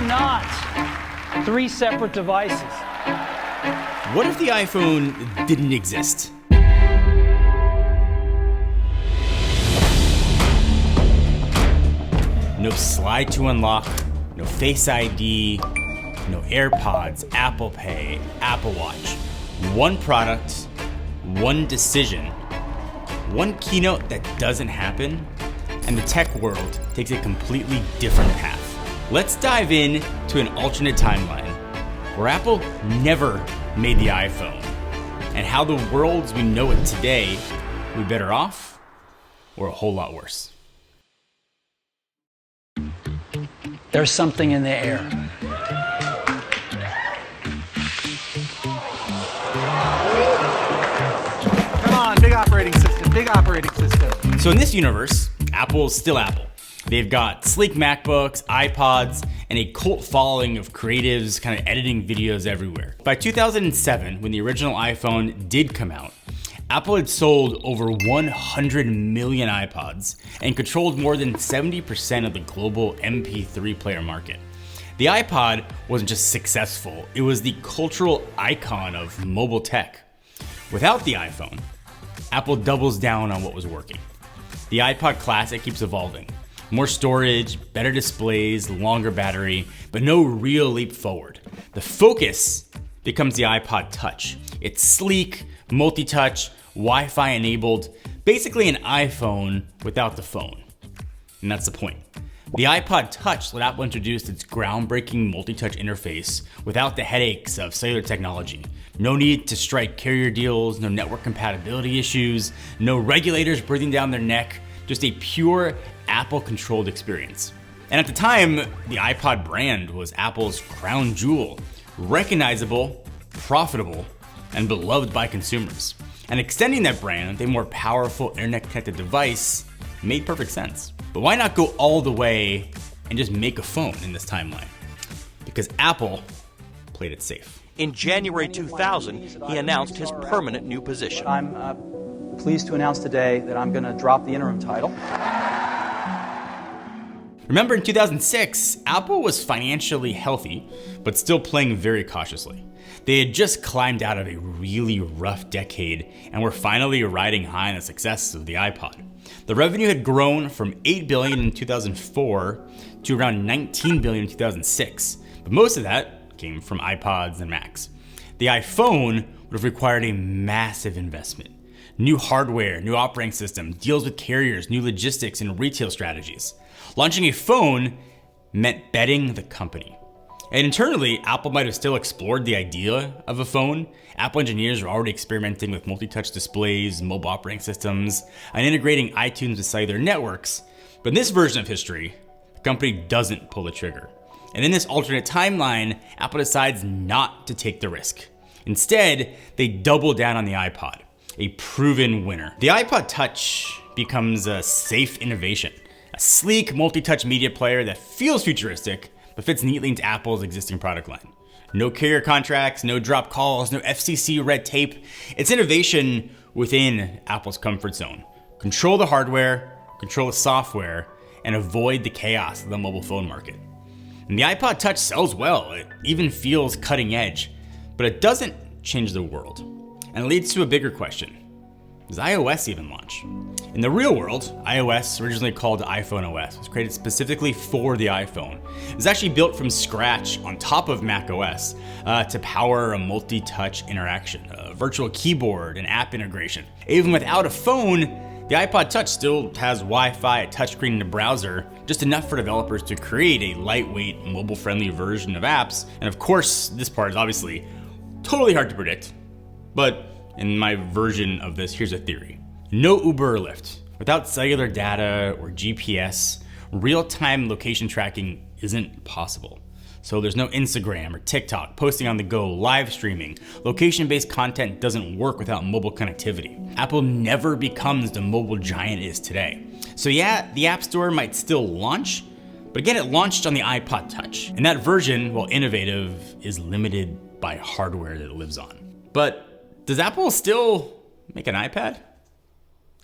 not three separate devices. What if the iPhone didn't exist? No slide to unlock, no Face ID, no AirPods, Apple Pay, Apple Watch. One product, one decision, one keynote that doesn't happen, and the tech world takes a completely different path. Let's dive in to an alternate timeline where Apple never made the iPhone, and how the world as we know it today would be better off or a whole lot worse. There's something in the air. Come on, big operating system, big operating system. So in this universe, Apple's still Apple. They've got sleek MacBooks, iPods, and a cult following of creatives kind of editing videos everywhere. By 2007, when the original iPhone did come out, Apple had sold over 100 million iPods and controlled more than 70% of the global MP3 player market. The iPod wasn't just successful, it was the cultural icon of mobile tech. Without the iPhone, Apple doubles down on what was working. The iPod Classic keeps evolving. More storage, better displays, longer battery, but no real leap forward. The focus becomes the iPod Touch. It's sleek, multi-touch, Wi-Fi enabled, basically an iPhone without the phone. And that's the point. The iPod Touch let Apple introduce its groundbreaking multi-touch interface without the headaches of cellular technology. No need to strike carrier deals, no network compatibility issues, no regulators breathing down their neck, just a pure Apple-controlled experience. And at the time, the iPod brand was Apple's crown jewel, recognizable, profitable, and beloved by consumers. And extending that brand with a more powerful internet-connected device made perfect sense. But why not go all the way and just make a phone in this timeline? Because Apple played it safe. In January 2000, he announced his permanent new position. I'm pleased to announce today that I'm going to drop the interim title. Remember in 2006, Apple was financially healthy, but still playing very cautiously. They had just climbed out of a really rough decade and were finally riding high on the success of the iPod. The revenue had grown from $8 billion in 2004 to around $19 billion in 2006, but most of that came from iPods and Macs. The iPhone would have required a massive investment. New hardware, new operating system, deals with carriers, new logistics, and retail strategies. Launching a phone meant betting the company. And internally, Apple might have still explored the idea of a phone. Apple engineers were already experimenting with multi-touch displays, mobile operating systems, and integrating iTunes with cellular networks. But in this version of history, the company doesn't pull the trigger. And in this alternate timeline, Apple decides not to take the risk. Instead, they double down on the iPod, a proven winner. The iPod Touch becomes a safe innovation, a sleek multi-touch media player that feels futuristic, but fits neatly into Apple's existing product line. No carrier contracts, no drop calls, no FCC red tape. It's innovation within Apple's comfort zone. Control the hardware, control the software, and avoid the chaos of the mobile phone market. And the iPod Touch sells well, it even feels cutting edge, but it doesn't change the world. And it leads to a bigger question. Does iOS even launch? In the real world, iOS, originally called iPhone OS, was created specifically for the iPhone. It was actually built from scratch on top of Mac OS to power a multi-touch interaction, a virtual keyboard, and app integration. Even without a phone, the iPod Touch still has Wi-Fi, a touchscreen, and a browser, just enough for developers to create a lightweight, mobile-friendly version of apps. And of course, this part is obviously totally hard to predict, but in my version of this, here's a theory. No Uber or Lyft. Without cellular data or GPS, real-time location tracking isn't possible. So there's no Instagram or TikTok, posting on the go, live streaming. Location-based content doesn't work without mobile connectivity. Apple never becomes the mobile giant it is today. So yeah, the App Store might still launch, but again, it launched on the iPod Touch. And that version, while innovative, is limited by hardware that it lives on. But does Apple still make an iPad?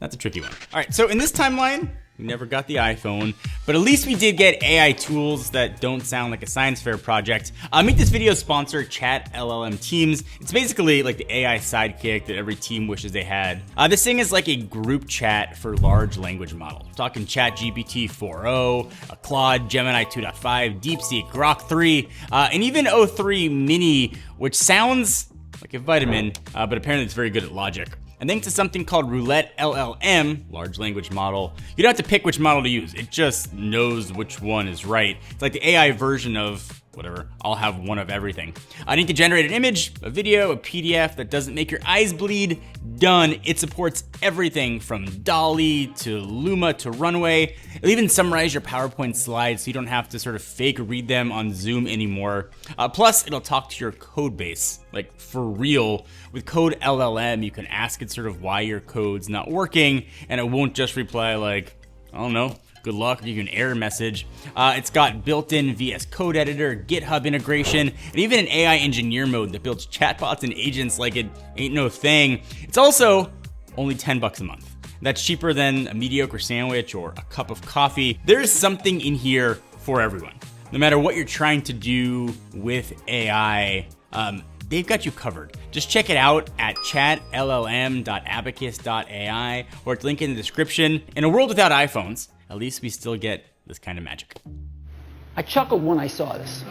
That's a tricky one. All right, so in this timeline, We never got the iPhone, but at least we did get AI tools that don't sound like a science fair project. Meet this video's sponsor, Chat LLM Teams. It's basically like the AI sidekick that every team wishes they had. This thing is like a group chat for large language models. We're talking ChatGPT 4.0, Claude, Gemini 2.5, DeepSeek, Grok 3, and even O3 Mini, which sounds like a vitamin, but apparently it's very good at logic. And thanks to something called Roulette LLM, large language model, you don't have to pick which model to use. It just knows which one is right. It's like the AI version of whatever, I'll have one of everything. I need to generate an image, a video, a PDF that doesn't make your eyes bleed. Done. It supports everything from DALL-E to Luma to Runway. It'll even summarize your PowerPoint slides so you don't have to sort of fake read them on Zoom anymore. Plus, it'll talk to your code base, like for real. With Code LLM, you can ask it sort of why your code's not working, and it won't just reply like, I don't know, good luck, give you an error message. It's got built-in VS Code editor, GitHub integration, and even an AI engineer mode that builds chatbots and agents like it ain't no thing. It's also only $10 a month. That's cheaper than a mediocre sandwich or a cup of coffee. There's something in here for everyone. No matter what you're trying to do with AI, they've got you covered. Just check it out at chatllm.abacus.ai or it's linked in the description. In a world without iPhones, at least we still get this kind of magic. I chuckled when I saw this.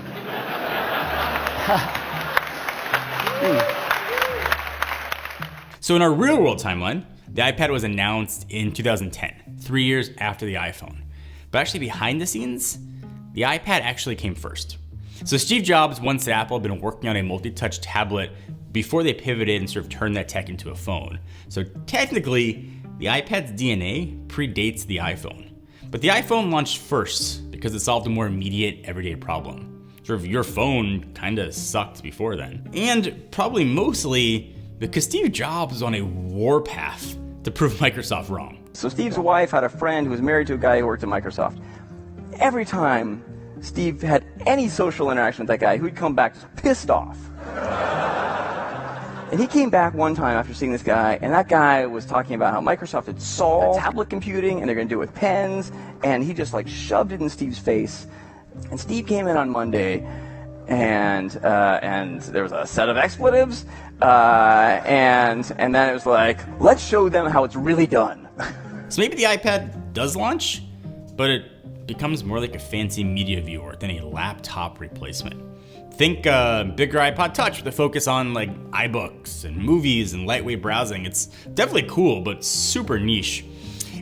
So in our real world timeline, the iPad was announced in 2010, 3 years after the iPhone. But actually behind the scenes, the iPad actually came first. So Steve Jobs, once at Apple, had been working on a multi-touch tablet before they pivoted and sort of turned that tech into a phone. So technically, the iPad's DNA predates the iPhone. But the iPhone launched first because it solved a more immediate everyday problem. Sort of your phone kinda sucked before then. And probably mostly because Steve Jobs was on a warpath to prove Microsoft wrong. So Steve's wife had a friend who was married to a guy who worked at Microsoft. Every time Steve had any social interaction with that guy, he'd come back just pissed off. And he came back one time after seeing this guy, and that guy was talking about how Microsoft had solved tablet computing, and they're going to do it with pens, and he just like shoved it in Steve's face. And Steve came in on Monday, and there was a set of expletives, and then it was like, let's show them how it's really done. So maybe the iPad does launch, but it becomes more like a fancy media viewer than a laptop replacement. Think bigger iPod Touch with a focus on like iBooks and movies and lightweight browsing. It's definitely cool, but super niche.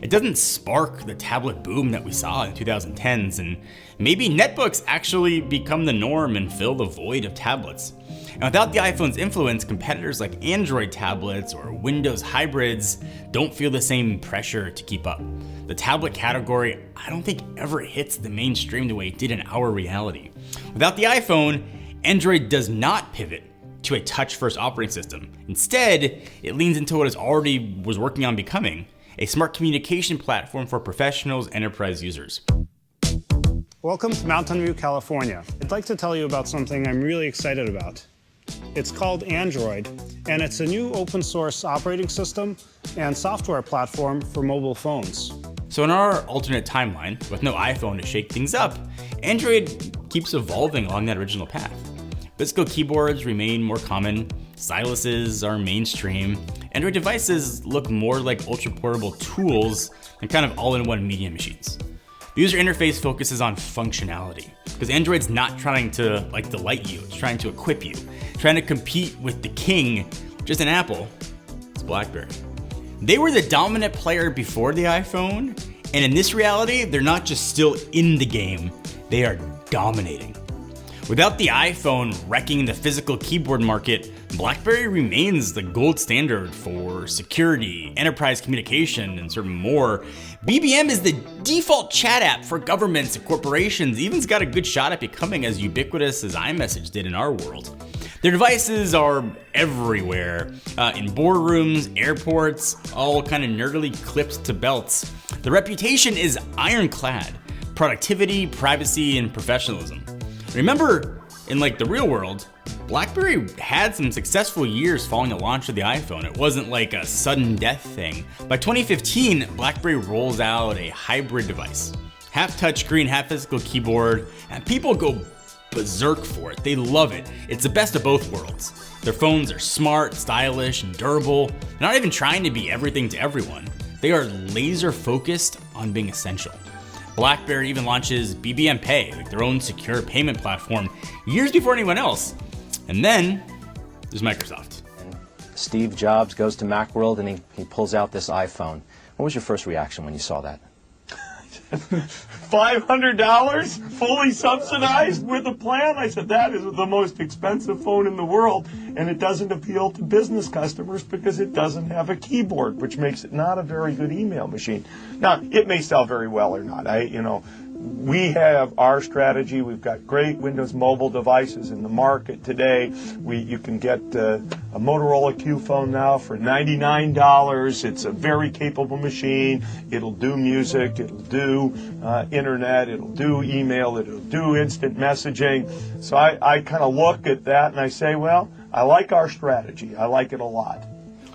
It doesn't spark the tablet boom that we saw in 2010s, and maybe netbooks actually become the norm and fill the void of tablets. And without the iPhone's influence, competitors like Android tablets or Windows hybrids don't feel the same pressure to keep up. The tablet category, I don't think ever hits the mainstream the way it did in our reality. Without the iPhone, Android does not pivot to a touch-first operating system. Instead, it leans into what it already was working on becoming, a smart communication platform for professionals, enterprise users. Welcome to Mountain View, California. I'd like to tell you about something I'm really excited about. It's called Android, and it's a new open source operating system and software platform for mobile phones. So in our alternate timeline, with no iPhone to shake things up, Android keeps evolving along that original path. Physical keyboards remain more common, styluses are mainstream, Android devices look more like ultra-portable tools than kind of all-in-one media machines. The user interface focuses on functionality, because Android's not trying to like delight you, it's trying to equip you, trying to compete with the king, which isn't Apple, it's BlackBerry. They were the dominant player before the iPhone, and in this reality, they're not just still in the game, they are dominating. Without the iPhone wrecking the physical keyboard market, BlackBerry remains the gold standard for security, enterprise communication, and sort of more. BBM is the default chat app for governments and corporations, even's got a good shot at becoming as ubiquitous as iMessage did in our world. Their devices are everywhere, in boardrooms, airports, all kind of nerdily clipped to belts. The reputation is ironclad: productivity, privacy, and professionalism. Remember, in like the real world, BlackBerry had some successful years following the launch of the iPhone. It wasn't like a sudden death thing. By 2015, BlackBerry rolls out a hybrid device. Half touchscreen, half physical keyboard, and people go berserk for it. They love it. It's the best of both worlds. Their phones are smart, stylish, and durable. They're not even trying to be everything to everyone. They are laser focused on being essential. BlackBerry even launches BBM Pay, like their own secure payment platform, years before anyone else. And then there's Microsoft. Steve Jobs goes to Macworld and he pulls out this iPhone. What was your first reaction when you saw that? $500 fully subsidized with a plan? I said, that is the most expensive phone in the world, and it doesn't appeal to business customers because it doesn't have a keyboard, which makes it not a very good email machine. Now, it may sell very well or not. We have our strategy. We've got great Windows mobile devices in the market today. You can get a Motorola Q phone now for $99. It's a very capable machine. It'll do music. It'll do internet. It'll do email. It'll do instant messaging. So I kind of look at that and I say, well, I like our strategy. I like it a lot.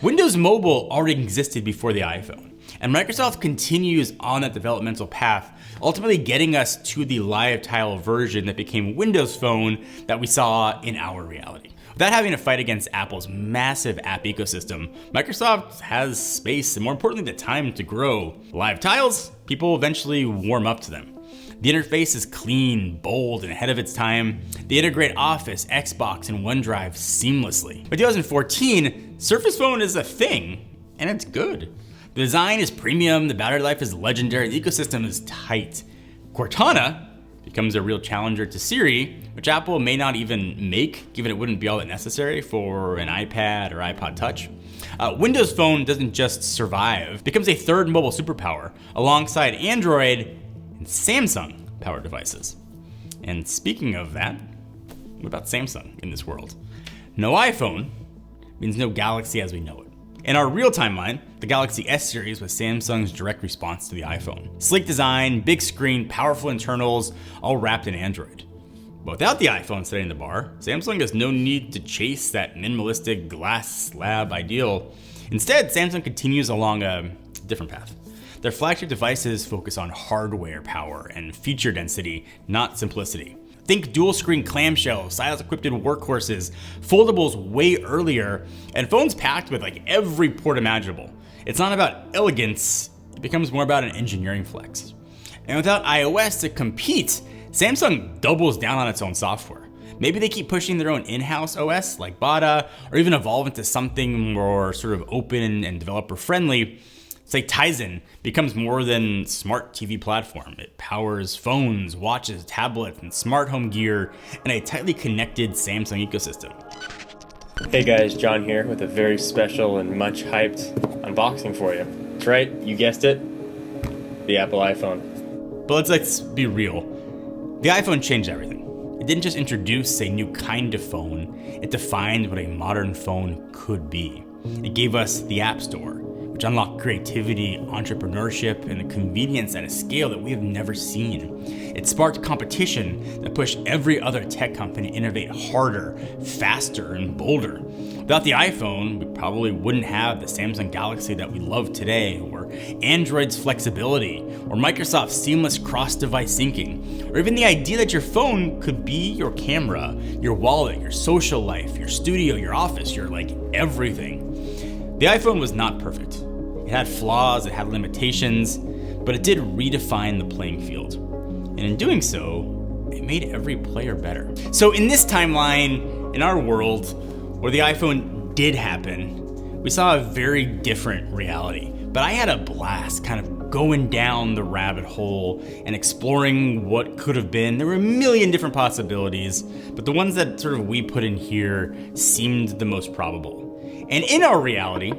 Windows Mobile already existed before the iPhone, and Microsoft continues on that developmental path, ultimately getting us to the live tile version that became Windows Phone that we saw in our reality. Without having to fight against Apple's massive app ecosystem, Microsoft has space and, more importantly, the time to grow. Live tiles, people eventually warm up to them. The interface is clean, bold, and ahead of its time. They integrate Office, Xbox, and OneDrive seamlessly. By 2014, Surface Phone is a thing, and it's good. The design is premium, the battery life is legendary, the ecosystem is tight. Cortana becomes a real challenger to Siri, which Apple may not even make, given it wouldn't be all that necessary for an iPad or iPod Touch. Windows Phone doesn't just survive, it becomes a third mobile superpower, alongside Android and Samsung powered devices. And speaking of that, what about Samsung in this world? No iPhone means no Galaxy as we know it. In our real timeline, the Galaxy S series was Samsung's direct response to the iPhone. Sleek design, big screen, powerful internals, all wrapped in Android. But without the iPhone setting the bar, Samsung has no need to chase that minimalistic glass slab ideal. Instead, Samsung continues along a different path. Their flagship devices focus on hardware power and feature density, not simplicity. Think dual screen clamshells, size-equipped workhorses, foldables way earlier, and phones packed with like every port imaginable. It's not about elegance, it becomes more about an engineering flex. And without iOS to compete, Samsung doubles down on its own software. Maybe they keep pushing their own in-house OS like Bada, or even evolve into something more sort of open and developer friendly. Say Tizen becomes more than smart TV platform. It powers phones, watches, tablets, and smart home gear in a tightly connected Samsung ecosystem. Hey guys, John here with a very special and much hyped unboxing for you. That's right, you guessed it, the Apple iPhone. But let's be real. The iPhone changed everything. It didn't just introduce a new kind of phone, it defined what a modern phone could be. It gave us the App Store, which unlocked creativity, entrepreneurship, and the convenience at a scale that we have never seen. It sparked competition that pushed every other tech company to innovate harder, faster, and bolder. Without the iPhone, we probably wouldn't have the Samsung Galaxy that we love today, or Android's flexibility, or Microsoft's seamless cross-device syncing, or even the idea that your phone could be your camera, your wallet, your social life, your studio, your office, your everything. The iPhone was not perfect. It had flaws, it had limitations, but it did redefine the playing field. And in doing so, it made every player better. So in this timeline, in our world, where the iPhone did happen, we saw a very different reality. But I had a blast kind of going down the rabbit hole and exploring what could have been. There were a million different possibilities, but the ones that sort of we put in here seemed the most probable. And in our reality,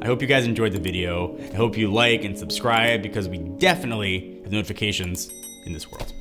I hope you guys enjoyed the video. I hope you like and subscribe because we definitely have notifications in this world.